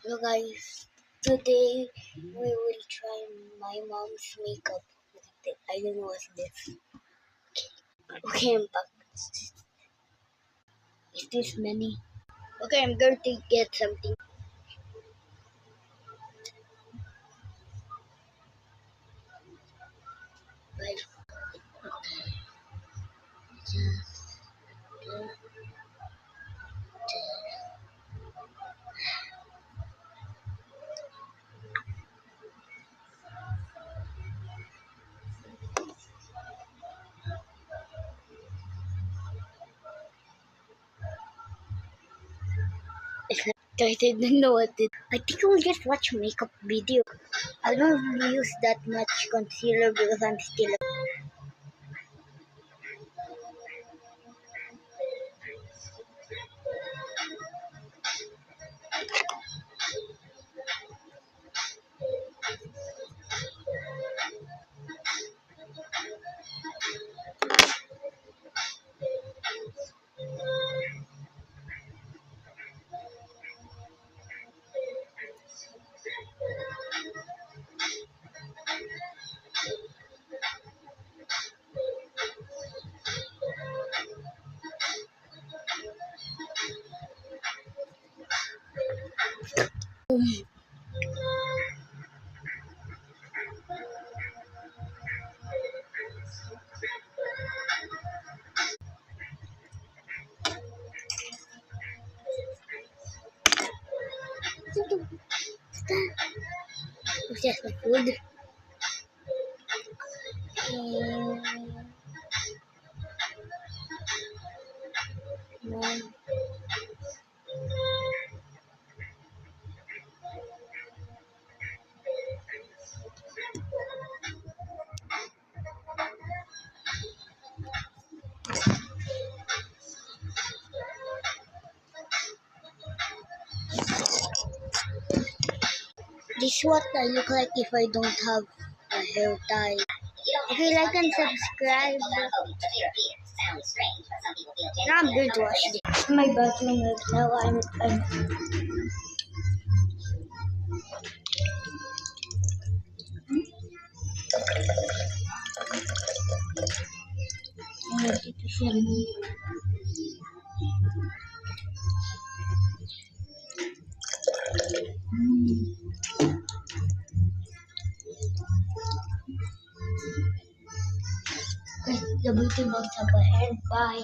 Hello guys, today we will try my mom's makeup. I don't know what's this. Okay, I'm back. Is this many? Okay, I'm going to get something. Bye. Guys, I don't know what it. I think I will just watch makeup video. I don't really use that much concealer because I'm still. It's just my food. And, this is what I look like if I don't have a hair tie. If you like and subscribe. Now I'm going to wash this. My bathroom right now. I'm ready to film. Guys, the beauty box have a hair. Bye.